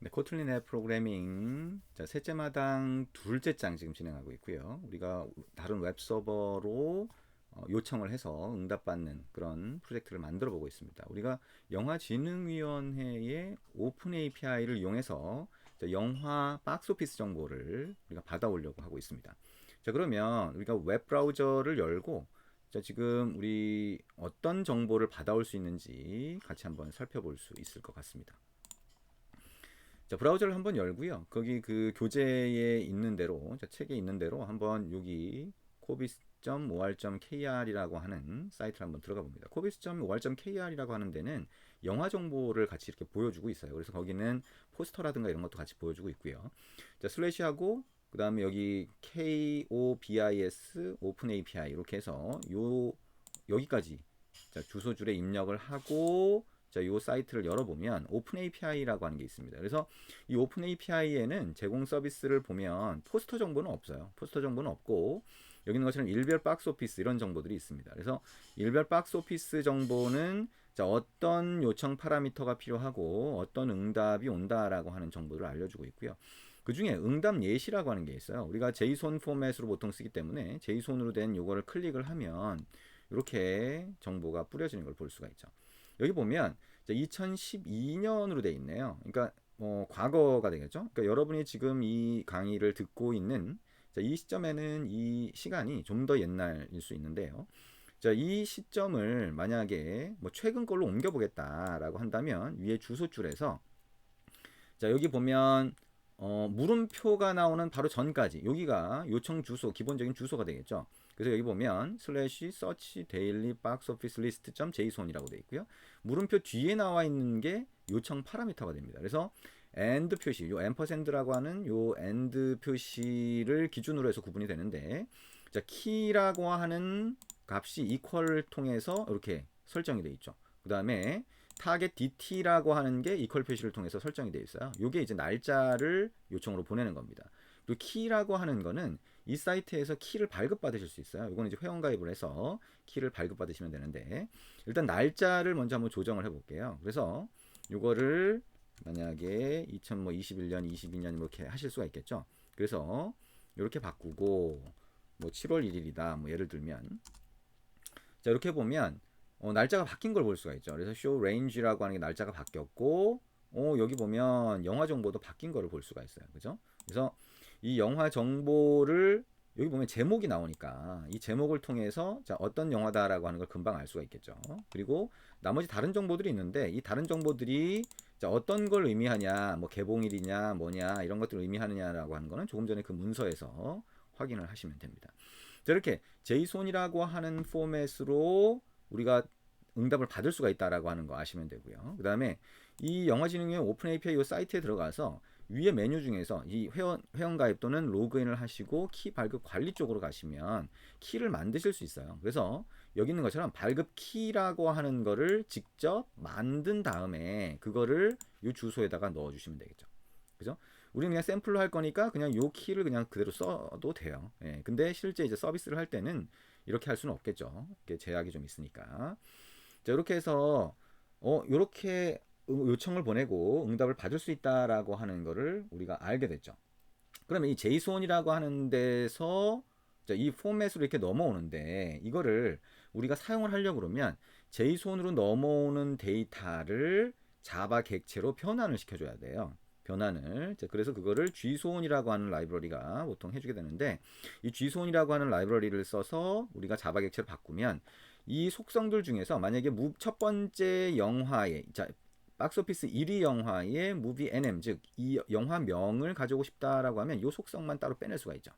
네, 코틀린 앱 프로그래밍 자, 셋째 마당 둘째 장 지금 진행하고 있고요. 우리가 다른 웹 서버로 요청을 해서 응답받는 그런 프로젝트를 만들어 보고 있습니다. 우리가 영화진흥위원회의 오픈 API를 이용해서 영화 박스오피스 정보를 우리가 받아오려고 하고 있습니다. 자, 그러면 우리가 웹 브라우저를 열고 자, 지금 우리 어떤 정보를 받아올 수 있는지 같이 한번 살펴볼 수 있을 것 같습니다. 자, 브라우저를 한번 열고요. 거기 그 교재에 있는 대로, 자, 책에 있는 대로 한번 여기 cobiss.or.kr이라고 하는 사이트를 한번 들어가 봅니다. cobiss.or.kr이라고 하는 데는 영화 정보를 같이 이렇게 보여주고 있어요. 그래서 거기는 포스터라든가 이런 것도 같이 보여주고 있고요. 자, 슬래시하고 그 다음에 여기 KOBIS 오픈 API 이렇게 해서 여기까지 자, 주소줄에 입력을 하고 자, 이 사이트를 열어보면 오픈 API라고 하는 게 있습니다. 그래서 이 오픈 API에는 제공 서비스를 보면 포스터 정보는 없어요. 포스터 정보는 없고 여기 있는 것처럼 일별 박스 오피스 이런 정보들이 있습니다. 그래서 일별 박스 오피스 정보는 자, 어떤 요청 파라미터가 필요하고 어떤 응답이 온다라고 하는 정보를 알려주고 있고요. 그 중에 응답 예시라고 하는 게 있어요. 우리가 JSON 포맷으로 보통 쓰기 때문에 JSON으로 된 요거를 클릭을 하면 이렇게 정보가 뿌려지는 걸 볼 수가 있죠. 여기 보면 2012년으로 돼 있네요. 그러니까 과거가 되겠죠. 그러니까 여러분이 지금 이 강의를 듣고 있는 이 시점에는 이 시간이 좀 더 옛날일 수 있는데요. 자, 이 시점을 만약에 뭐 최근 걸로 옮겨 보겠다라고 한다면 위에 주소줄에서 자, 여기 보면 물음표가 나오는 바로 전까지 여기가 요청 주소 기본적인 주소가 되겠죠. 그래서 여기 보면 슬래시 search daily box office list json이라고 되어 있고요. 물음표 뒤에 나와 있는 게 요청 파라미터가 됩니다. 그래서 and 표시, 요 앰퍼샌드라고 하는 요 and 표시를 기준으로 해서 구분이 되는데 자, key라고 하는 값이 equal을 통해서 이렇게 설정이 되어 있죠. 그 다음에 타겟 DT라고 하는 게 이퀄 표시를 통해서 설정이 되어 있어요. 이게 이제 날짜를 요청으로 보내는 겁니다. 그리고 키라고 하는 거는 이 사이트에서 키를 발급받으실 수 있어요. 이거는 이제 회원가입을 해서 키를 발급받으시면 되는데 일단 날짜를 먼저 한번 조정을 해볼게요. 그래서 이거를 만약에 2021년, 22년 이렇게 하실 수가 있겠죠. 그래서 이렇게 바꾸고 뭐 7월 1일이다. 뭐 예를 들면 자, 이렇게 보면 날짜가 바뀐 걸 볼 수가 있죠. 그래서 show range라고 하는 게 날짜가 바뀌었고 여기 보면 영화 정보도 바뀐 거를 볼 수가 있어요. 그죠? 그래서 이 영화 정보를 여기 보면 제목이 나오니까 이 제목을 통해서 자, 어떤 영화다라고 하는 걸 금방 알 수가 있겠죠. 그리고 나머지 다른 정보들이 있는데 이 다른 정보들이 자, 어떤 걸 의미하냐, 뭐 개봉일이냐, 뭐냐 이런 것들을 의미하느냐라고 하는 거는 조금 전에 그 문서에서 확인을 하시면 됩니다. 자, 이렇게 JSON이라고 하는 포맷으로 우리가 응답을 받을 수가 있다라고 하는 거 아시면 되고요. 그 다음에 이 영화진흥회 오픈 API 이 사이트에 들어가서 위에 메뉴 중에서 이 회원 가입 또는 로그인을 하시고 키 발급 관리 쪽으로 가시면 키를 만드실 수 있어요. 그래서 여기 있는 것처럼 발급 키라고 하는 거를 직접 만든 다음에 그거를 이 주소에다가 넣어 주시면 되겠죠. 그죠? 우리는 그냥 샘플로 할 거니까 그냥 요 키를 그냥 그대로 써도 돼요. 예, 근데 실제 이제 서비스를 할 때는 이렇게 할 수는 없겠죠. 이게 제약이 좀 있으니까. 자, 이렇게 해서 이렇게 요청을 보내고 응답을 받을 수 있다라고 하는 거를 우리가 알게 됐죠. 그러면 이 JSON이라고 하는 데서 이 포맷으로 이렇게 넘어오는데 이거를 우리가 사용을 하려고 그러면 JSON으로 넘어오는 데이터를 자바 객체로 변환을 시켜줘야 돼요. 변환을. 그래서 그거를 JSON이라고 하는 라이브러리가 보통 해주게 되는데 이 JSON이라고 하는 라이브러리를 써서 우리가 자바 객체로 바꾸면 이 속성들 중에서 만약에 첫 번째 영화에 박스오피스 1위 영화의 무비 NM 즉 이 영화명을 가져오고 싶다라고 하면 이 속성만 따로 빼낼 수가 있죠.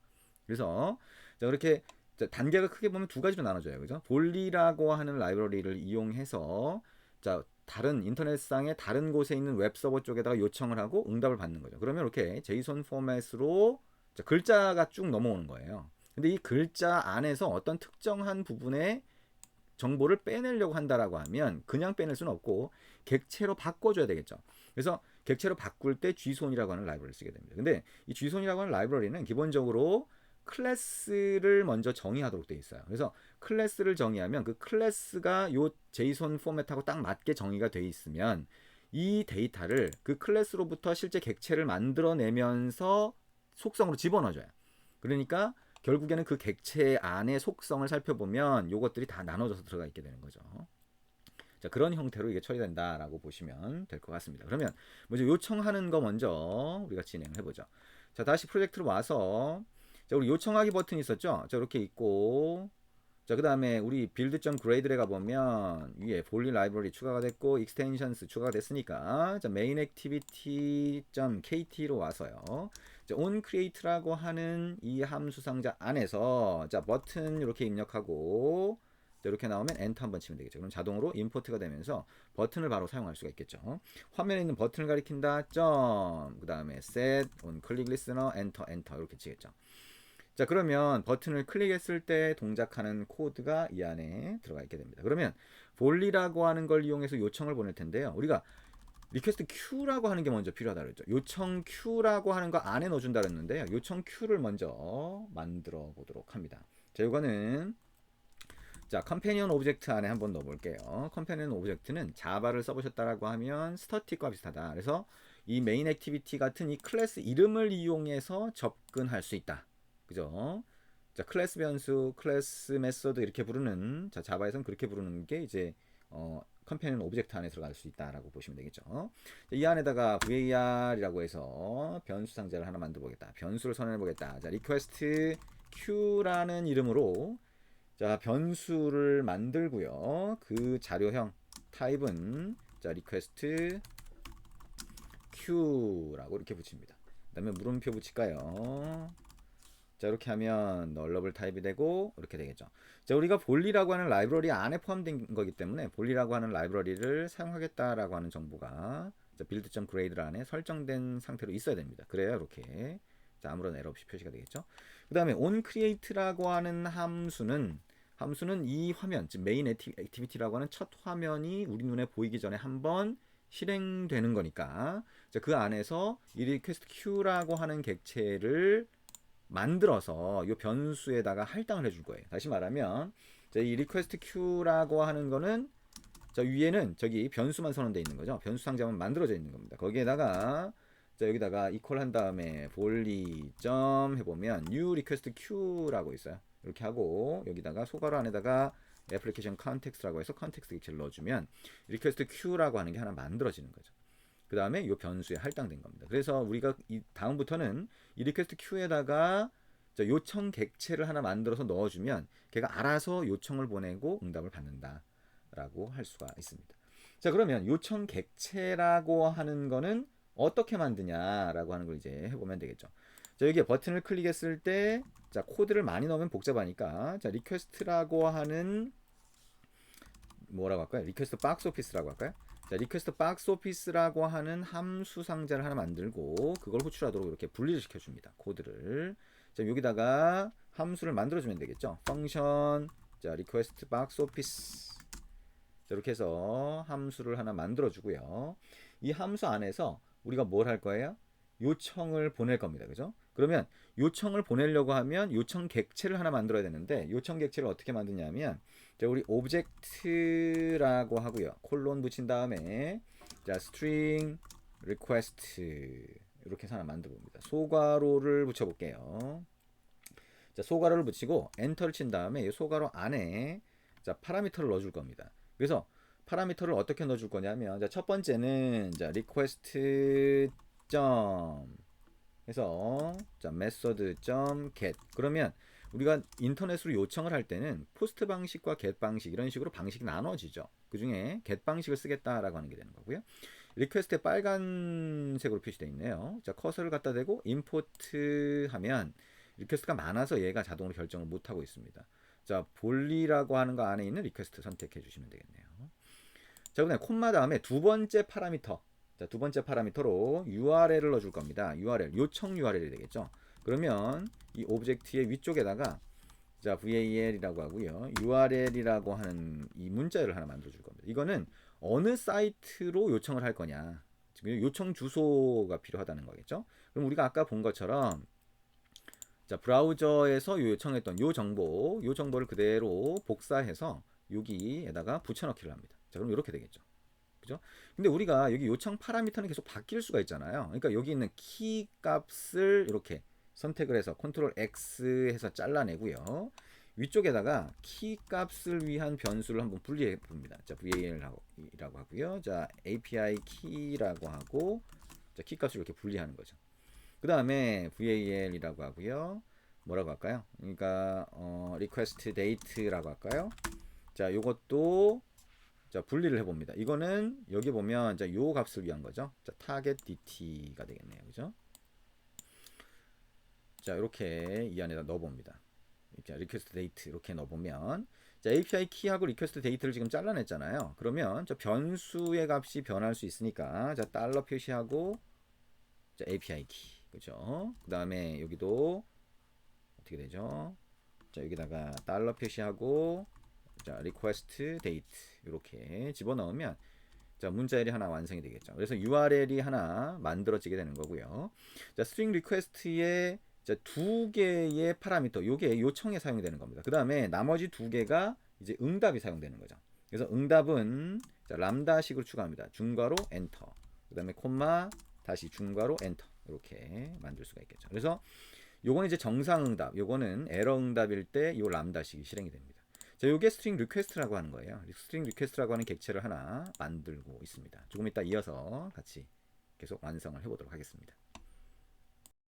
그래서 자, 그렇게 단계가 크게 보면 두 가지로 나눠져요. 그죠? 볼리라고 하는 라이브러리를 이용해서 자, 다른 인터넷상의 다른 곳에 있는 웹 서버 쪽에다가 요청을 하고 응답을 받는 거죠. 그러면 이렇게 JSON 포맷으로 자, 글자가 쭉 넘어오는 거예요. 근데 이 글자 안에서 어떤 특정한 부분에 정보를 빼내려고 한다라고 하면 그냥 빼낼 수는 없고 객체로 바꿔줘야 되겠죠. 그래서 객체로 바꿀 때 JSON이라고 하는 라이브러리를 쓰게 됩니다. 근데 이 JSON이라고 하는 라이브러리는 기본적으로 클래스를 먼저 정의하도록 되어 있어요. 그래서 클래스를 정의하면 그 클래스가 요 JSON 포맷하고 딱 맞게 정의가 되어 있으면 이 데이터를 그 클래스로부터 실제 객체를 만들어내면서 속성으로 집어넣어줘요. 그러니까 결국에는 그 객체 안의 속성을 살펴보면 요것들이 다 나눠져서 들어가 있게 되는 거죠. 자, 그런 형태로 이게 처리된다라고 보시면 될 것 같습니다. 그러면 먼저 요청하는 거 먼저 우리가 진행을 해보죠. 자, 다시 프로젝트로 와서 자, 우리 요청하기 버튼이 있었죠. 자, 이렇게 있고 자, 그 다음에 우리 build.grade에 가보면 위에 볼리 라이브러리 추가가 됐고 extensions 추가가 됐으니까 자, main activity.kt로 와서요. 자, onCreate라고 하는 이 함수 상자 안에서 자, 버튼 이렇게 입력하고 자, 이렇게 나오면 엔터 한번 치면 되겠죠. 그럼 자동으로 임포트가 되면서 버튼을 바로 사용할 수가 있겠죠. 화면에 있는 버튼을 가리킨다. 그 다음에 set on click listener enter 이렇게 치겠죠. 자, 그러면 버튼을 클릭했을 때 동작하는 코드가 이 안에 들어가 있게 됩니다. 그러면 볼리라고 하는 걸 이용해서 요청을 보낼 텐데요. 우리가 리퀘스트 큐라고 하는 게 먼저 필요하다 그랬죠. 요청 큐라고 하는 거 안에 넣어준다 그랬는데요. 요청 큐를 먼저 만들어 보도록 합니다. 자, 이거는 자, 컴패니언 오브젝트 안에 한번 넣어볼게요. 컴패니언 오브젝트는 자바를 써보셨다라고 하면 스태틱과 비슷하다. 그래서 이 메인 액티비티 같은 이 클래스 이름을 이용해서 접근할 수 있다. 그죠? 자, 클래스 변수, 클래스 메서드 이렇게 부르는 자, 자바에서는 그렇게 부르는 게 이제 컴패니언 오브젝트 안에 들어갈 수 있다라고 보시면 되겠죠. 자, 이 안에다가 var이라고 해서 변수 상자를 하나 만들어 보겠다. 변수를 선언해 보겠다. 자, request queue라는 이름으로 자, 변수를 만들고요. 그 자료형 타입은 자, request queue라고 이렇게 붙입니다. 그 다음에 물음표 붙일까요? 자, 이렇게 하면 널러블 타입이 되고 이렇게 되겠죠. 자, 우리가 볼리라고 하는 라이브러리 안에 포함된 거기 때문에 볼리라고 하는 라이브러리를 사용하겠다라고 하는 정보가 build.grade 안에 설정된 상태로 있어야 됩니다. 그래야 이렇게 자, 아무런 에러 없이 표시가 되겠죠. 그 다음에 onCreate라고 하는 함수는 이 화면, 즉 메인 액티비티라고 하는 첫 화면이 우리 눈에 보이기 전에 한번 실행되는 거니까 자, 그 안에서 이 request queue라고 하는 객체를 만들어서 이 변수에다가 할당을 해줄 거예요. 다시 말하면 자, 이 request queue라고 하는 거는 자, 위에는 저기 변수만 선언되어 있는 거죠. 변수 상자만 만들어져 있는 겁니다. 거기에다가 자, 여기다가 이퀄 한 다음에 볼리 점 해보면 new request queue라고 있어요. 이렇게 하고 여기다가 소괄호 안에다가 application context라고 해서 컨텍스트 객체를 넣어주면 request queue라고 하는 게 하나 만들어지는 거죠. 그 다음에 이 변수에 할당된 겁니다. 그래서 우리가 이 다음부터는 이 리퀘스트 큐에다가 요청 객체를 하나 만들어서 넣어주면 걔가 알아서 요청을 보내고 응답을 받는다라고 할 수가 있습니다. 자, 그러면 요청 객체라고 하는 거는 어떻게 만드냐라고 하는 걸 이제 해보면 되겠죠. 자, 여기에 버튼을 클릭했을 때 자, 코드를 많이 넣으면 복잡하니까 자, 리퀘스트라고 하는 뭐라고 할까요? 리퀘스트 박스 오피스라고 할까요? 자, 리퀘스트 박스 오피스라고 하는 함수 상자를 하나 만들고 그걸 호출하도록 이렇게 분리를 시켜줍니다. 코드를. 자, 여기다가 함수를 만들어주면 되겠죠. 펑션 자, 리퀘스트 박스 오피스 자, 이렇게 해서 함수를 하나 만들어주고요. 이 함수 안에서 우리가 뭘 할 거예요? 요청을 보낼 겁니다. 그죠? 그러면 요청을 보내려고 하면 요청 객체를 하나 만들어야 되는데 요청 객체를 어떻게 만드냐면 자, 우리 오브젝트라고 하고요. 콜론 붙인 다음에 자, string request 이렇게 해서 하나 만들어 봅니다. 소괄호를 붙여 볼게요. 자, 소괄호를 붙이고 엔터를 친 다음에 이 소괄호 안에 자, 파라미터를 넣어 줄 겁니다. 그래서 파라미터를 어떻게 넣어 줄 거냐면 자, 첫 번째는 자, request 점 해서 자, method 점 get 그러면 우리가 인터넷으로 요청을 할 때는 포스트 방식과 get 방식 이런 식으로 방식이 나눠지죠. 그 중에 get 방식을 쓰겠다라고 하는 게 되는 거고요. 리퀘스트에 빨간색으로 표시되어 있네요. 자, 커서를 갖다 대고 임포트 하면 리퀘스트가 많아서 얘가 자동으로 결정을 못하고 있습니다. 자, 볼리라고 하는 거 안에 있는 리퀘스트 선택해 주시면 되겠네요. 자, 그다음에 콤마 다음에 두 번째 파라미터. 자, 두 번째 파라미터로 URL을 넣어줄 겁니다. URL, 요청 URL이 되겠죠. 그러면 이 오브젝트의 위쪽에다가 자, VAL이라고 하고요. URL이라고 하는 이 문자를 하나 만들어 줄 겁니다. 이거는 어느 사이트로 요청을 할 거냐. 지금 요청 주소가 필요하다는 거겠죠. 그럼 우리가 아까 본 것처럼 자, 브라우저에서 요청했던 요 정보를 그대로 복사해서 여기에다가 붙여넣기를 합니다. 자, 그럼 이렇게 되겠죠. 그죠? 근데 우리가 여기 요청 파라미터는 계속 바뀔 수가 있잖아요. 그러니까 여기 있는 키 값을 이렇게 선택을 해서 컨트롤 X 해서 잘라내고요. 위쪽에다가 키 값을 위한 변수를 한번 분리해 봅니다. 자, VAL이라고 하고요. 자, API 키라고 하고, 자, 키 값을 이렇게 분리하는 거죠. 그 다음에 VAL이라고 하고요. 뭐라고 할까요? 그러니까 request date라고 할까요? 자, 요것도 자, 분리를 해봅니다. 이거는 여기 보면 자, 요 값을 위한 거죠. 자, target DT가 되겠네요. 그죠? 자, 이렇게 이 안에다 넣어봅니다. 이렇게 request date 이렇게 넣어보면 자, API 키하고 request date를 지금 잘라냈잖아요. 그러면 저 변수의 값이 변할 수 있으니까 자, 달러 표시하고 자, API 키 그죠? 그 다음에 여기도 어떻게 되죠? 자, 여기다가 달러 표시하고 자, request date 이렇게 집어넣으면 자, 문자열이 하나 완성이 되겠죠. 그래서 URL이 하나 만들어지게 되는 거고요. 자, string request에 자, 두 개의 파라미터, 요게 요청에 사용이 되는 겁니다. 그 다음에 나머지 두 개가 이제 응답이 사용되는 거죠. 그래서 응답은 자, 람다식으로 추가합니다. 중괄호 엔터. 그 다음에 콤마 다시 중괄호 엔터. 이렇게 만들 수가 있겠죠. 그래서 요거는 이제 정상 응답, 요거는 에러 응답일 때 요 람다식이 실행이 됩니다. 자, 요게 스트링 리퀘스트라고 하는 거예요. 스트링 리퀘스트라고 하는 객체를 하나 만들고 있습니다. 조금 이따 이어서 같이 계속 완성을 해보도록 하겠습니다.